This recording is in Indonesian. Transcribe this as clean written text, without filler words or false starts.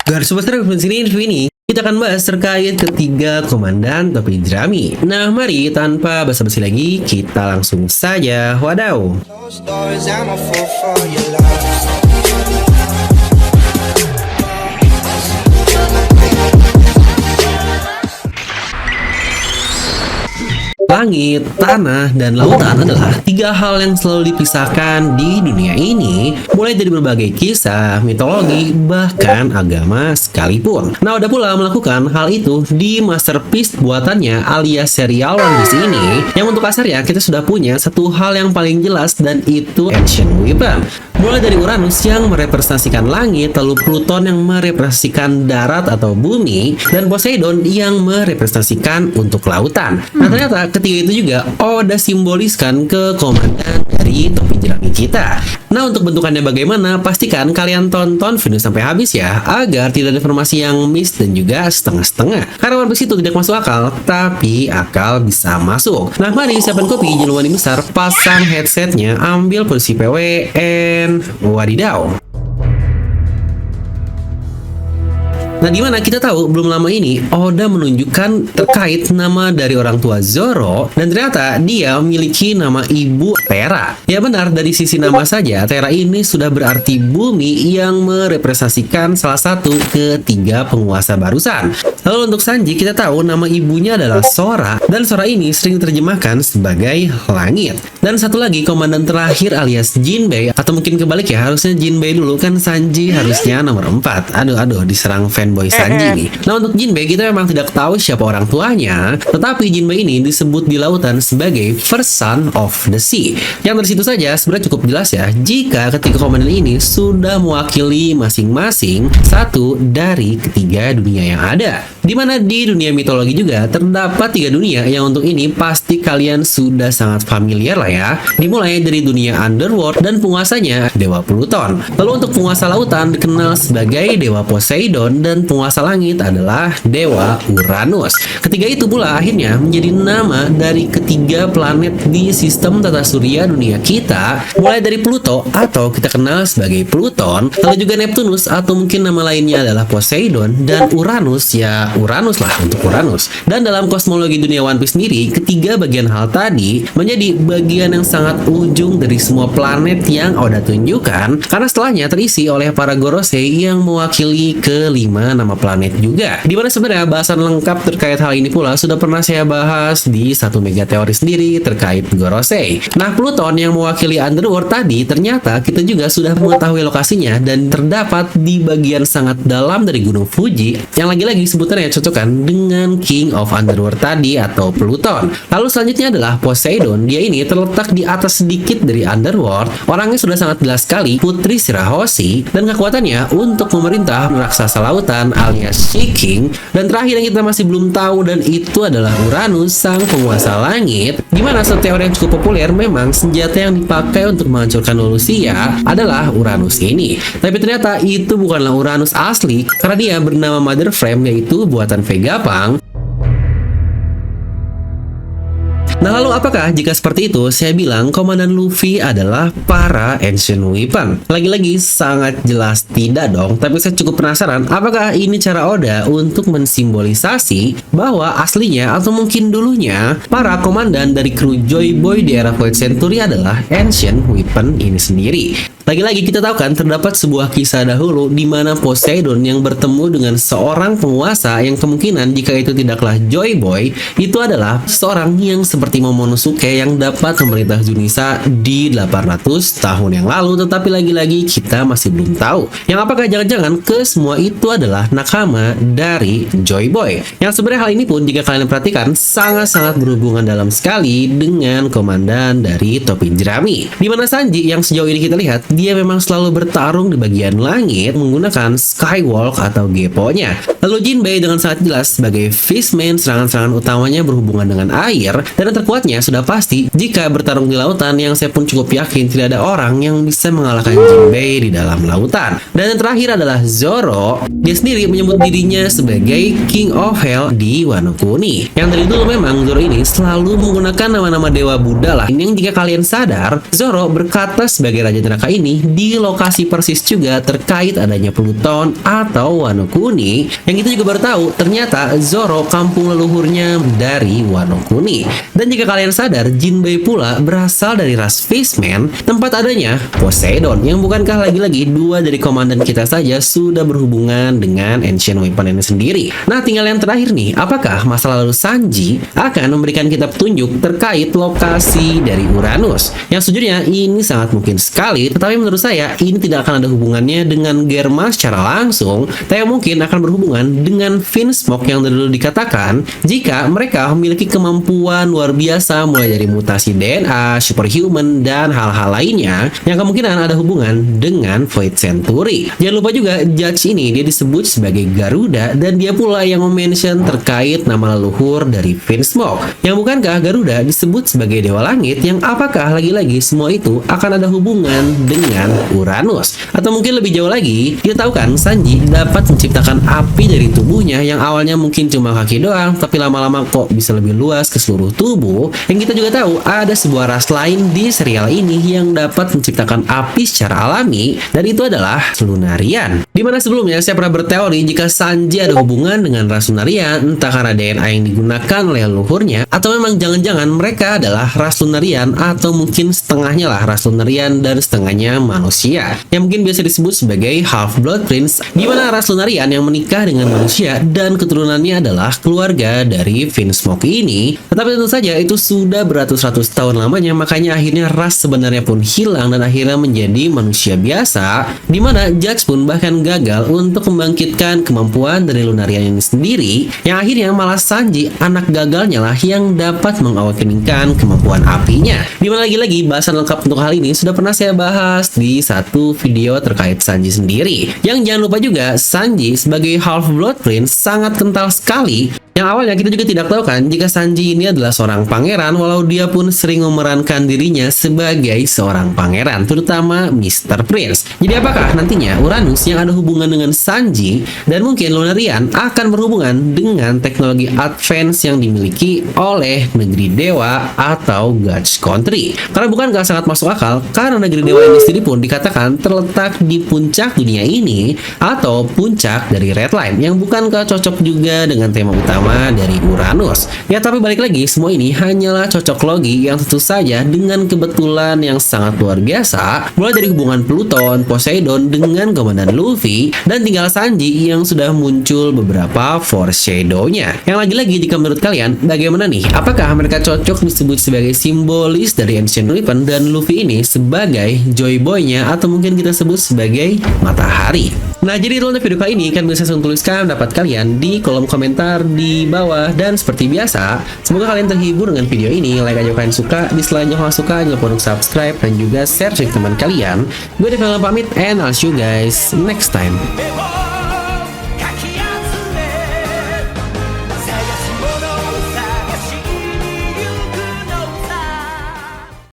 Garis besar sini info ini kita akan bahas terkait ketiga komandan topi jerami. Nah, mari tanpa basa-basi lagi kita langsung saja wadaw. Closed doors, I'm a fool for your love. Langit, tanah, dan lautan adalah tiga hal yang selalu dipisahkan di dunia ini, mulai dari berbagai kisah, mitologi, bahkan agama sekalipun. Nah, udah pula melakukan hal itu di masterpiece buatannya alias serial One Piece ini, yang untuk kasarnya kita sudah punya satu hal yang paling jelas, dan itu Ancient Weapon. Mulai dari Uranus yang merepresentasikan langit, lalu Pluton yang merepresentasikan darat atau bumi, dan Poseidon yang merepresentasikan untuk lautan. Nah, ternyata ketiga itu juga Oda simboliskan ke komandan dari topi jerami kita. Nah, untuk bentukannya bagaimana, pastikan kalian tonton video sampai habis ya, agar tidak ada informasi yang miss dan juga setengah-setengah. Karena One Piece itu tidak masuk akal, tapi akal bisa masuk. Nah, mari siapkan kopi, jangan lupa besar, pasang headsetnya, ambil posisi PW, and wadidaw. Nah, dimana kita tahu belum lama ini Oda menunjukkan terkait nama dari orang tua Zoro, dan ternyata dia memiliki nama ibu Terra. Ya benar, dari sisi nama saja Terra ini sudah berarti bumi yang merepresentasikan salah satu ketiga penguasa barusan. Lalu untuk Sanji kita tahu nama ibunya adalah Sora, dan Sora ini sering diterjemahkan sebagai langit. Dan satu lagi komandan terakhir alias Jinbei, atau mungkin kebalik ya, harusnya Jinbei dulu kan, Sanji harusnya nomor 4. Aduh diserang fanboy Sanji nih. Nah, untuk Jinbei kita memang tidak tahu siapa orang tuanya, tetapi Jinbei ini disebut di lautan sebagai first son of the sea. Yang dari situ saja sebenarnya cukup jelas ya, jika ketiga komandan ini sudah mewakili masing-masing satu dari ketiga dunia yang ada. Dimana di dunia mitologi juga terdapat tiga dunia yang untuk ini pasti kalian sudah sangat familiar lah ya. Dimulai dari dunia underworld dan penguasanya Dewa Pluton. Lalu untuk penguasa lautan dikenal sebagai Dewa Poseidon, dan penguasa langit adalah Dewa Uranus. Ketiga itu pula akhirnya menjadi nama dari ketiga planet di sistem tata surya dunia kita, mulai dari Pluto atau kita kenal sebagai Pluton, lalu juga Neptunus atau mungkin nama lainnya adalah Poseidon, dan Uranus ya Uranus lah untuk Uranus. Dan dalam kosmologi dunia One Piece sendiri, ketiga bagian hal tadi menjadi bagian yang sangat ujung dari semua planet yang Oda tunjukkan, karena setelahnya terisi oleh para Gorosei yang mewakili kelima nama planet juga. Dimana sebenarnya bahasan lengkap terkait hal ini pula sudah pernah saya bahas di satu mega teori sendiri terkait Gorosei. Nah, Pluton yang mewakili underworld tadi ternyata kita juga sudah mengetahui lokasinya, dan terdapat di bagian sangat dalam dari Gunung Fuji, yang lagi-lagi sebutannya cocokkan dengan King of Underworld tadi atau Pluton. Lalu selanjutnya adalah Poseidon. Dia ini terletak di atas sedikit dari underworld. Orangnya sudah sangat jelas sekali putri Shirahoshi, dan kekuatannya untuk memerintah raksasa lautan alias Sea King. Dan terakhir yang kita masih belum tahu, dan itu adalah Uranus, sang penguasa langit. Dimana satu teori yang cukup populer, memang senjata yang dipakai untuk menghancurkan Lucia adalah Uranus ini. Tapi ternyata itu bukanlah Uranus asli, karena dia bernama Mother Frame, yaitu buatan Vegapunk. Nah, lalu apakah jika seperti itu saya bilang komandan Luffy adalah para Ancient Weapon? Lagi-lagi sangat jelas tidak dong, tapi saya cukup penasaran apakah ini cara Oda untuk mensimbolisasi bahwa aslinya atau mungkin dulunya para komandan dari kru Joy Boy di era Void Century adalah Ancient Weapon ini sendiri. Lagi-lagi kita tahu kan terdapat sebuah kisah dahulu di mana Poseidon yang bertemu dengan seorang penguasa yang kemungkinan jika itu tidaklah Joy Boy, itu adalah seorang yang seperti Momonosuke yang dapat memerintah Junisa di 800 tahun yang lalu, tetapi lagi-lagi kita masih belum tahu. Yang apakah jangan-jangan ke semua itu adalah nakama dari Joy Boy? Yang sebenarnya hal ini pun jika kalian perhatikan sangat-sangat berhubungan dalam sekali dengan komandan dari topi jerami. Di mana Sanji yang sejauh ini kita lihat dia memang selalu bertarung di bagian langit menggunakan Skywalk atau Geppo-nya. Lalu Jinbei dengan sangat jelas sebagai Fishman, serangan-serangan utamanya berhubungan dengan air, dan yang terkuatnya sudah pasti jika bertarung di lautan, yang saya pun cukup yakin tidak ada orang yang bisa mengalahkan Jinbei di dalam lautan. Dan yang terakhir adalah Zoro. Dia sendiri menyebut dirinya sebagai King of Hell di Wano Kuni. Yang dari dulu memang Zoro ini selalu menggunakan nama-nama dewa Buddha lah. Yang jika kalian sadar, Zoro berkata sebagai Raja Neraka ini ini di lokasi persis juga terkait adanya Pluton atau Wano Kuni. Yang kita juga baru tahu ternyata Zoro kampung leluhurnya dari Wano Kuni. Dan jika kalian sadar, Jinbei pula berasal dari ras Fishman, tempat adanya Poseidon, yang bukankah lagi-lagi dua dari komandan kita saja sudah berhubungan dengan Ancient Weapon ini sendiri. Nah, tinggal yang terakhir nih, apakah masa lalu Sanji akan memberikan kita petunjuk terkait lokasi dari Uranus? Yang sejujurnya ini sangat mungkin sekali, tetapi menurut saya ini tidak akan ada hubungannya dengan Germa secara langsung, tapi mungkin akan berhubungan dengan Vinsmoke yang dulu dikatakan jika mereka memiliki kemampuan luar biasa mulai dari mutasi DNA, superhuman, dan hal-hal lainnya yang kemungkinan ada hubungan dengan Void Century. Jangan lupa juga Judge ini dia disebut sebagai Garuda, dan dia pula yang mention terkait nama leluhur dari Vinsmoke. Yang bukankah Garuda disebut sebagai Dewa Langit, yang apakah lagi-lagi semua itu akan ada hubungan dengan Uranus? Atau mungkin lebih jauh lagi, kita tahu kan Sanji dapat menciptakan api dari tubuhnya yang awalnya mungkin cuma kaki doang, tapi lama-lama kok bisa lebih luas ke seluruh tubuh. Yang kita juga tahu ada sebuah ras lain di serial ini yang dapat menciptakan api secara alami, dan itu adalah Lunarian. Dimana sebelumnya saya pernah berteori jika Sanji ada hubungan dengan ras Lunarian, entah karena DNA yang digunakan oleh leluhurnya, atau memang jangan-jangan mereka adalah ras Lunarian, atau mungkin setengahnya lah ras Lunarian dan setengahnya manusia, yang mungkin biasa disebut sebagai Half-Blood Prince, di mana ras Lunarian yang menikah dengan manusia dan keturunannya adalah keluarga dari Vinsmoke ini. Tetapi tentu saja itu sudah beratus-ratus tahun lamanya, makanya akhirnya ras sebenarnya pun hilang dan akhirnya menjadi manusia biasa, di mana Judge pun bahkan gagal untuk membangkitkan kemampuan dari Lunarian ini sendiri, yang akhirnya malah Sanji, anak gagalnya lah yang dapat mengawakeningkan kemampuan apinya. Dimana lagi-lagi bahasan lengkap untuk hal ini sudah pernah saya bahas di satu video terkait Sanji sendiri. Yang jangan lupa juga Sanji sebagai Half-Blood Prince sangat kental sekali. Yang awalnya kita juga tidak tahu kan jika Sanji ini adalah seorang pangeran, walau dia pun sering memerankan dirinya sebagai seorang pangeran, terutama Mr. Prince. Jadi apakah nantinya Uranus yang ada hubungan dengan Sanji dan mungkin Lunarian akan berhubungan dengan teknologi advance yang dimiliki oleh negeri dewa atau God's Country? Karena bukankah sangat masuk akal, karena negeri dewa ini sendiri pun dikatakan terletak di puncak dunia ini atau puncak dari Red Line, yang bukankah cocok juga dengan tema utama dari Uranus? Ya, tapi balik lagi, semua ini hanyalah cocok logi yang tentu saja dengan kebetulan yang sangat luar biasa, mulai dari hubungan Pluton, Poseidon dengan komandan Luffy, dan tinggal Sanji yang sudah muncul beberapa foreshadow-nya. Yang lagi-lagi, jika menurut kalian bagaimana nih? Apakah mereka cocok disebut sebagai simbolis dari Ancient Weapon dan Luffy ini sebagai Joy Boy-nya, atau mungkin kita sebut sebagai matahari? Nah, jadi itu untuk video kali ini. Kalian bisa langsung tuliskan pendapat kalian di kolom komentar di bawah. Dan seperti biasa, semoga kalian terhibur dengan video ini. Like aja kalian suka, dislike aja kalau suka, jangan lupa untuk subscribe dan juga share ke teman kalian. Gue Devil pamit, and I'll see you guys next time.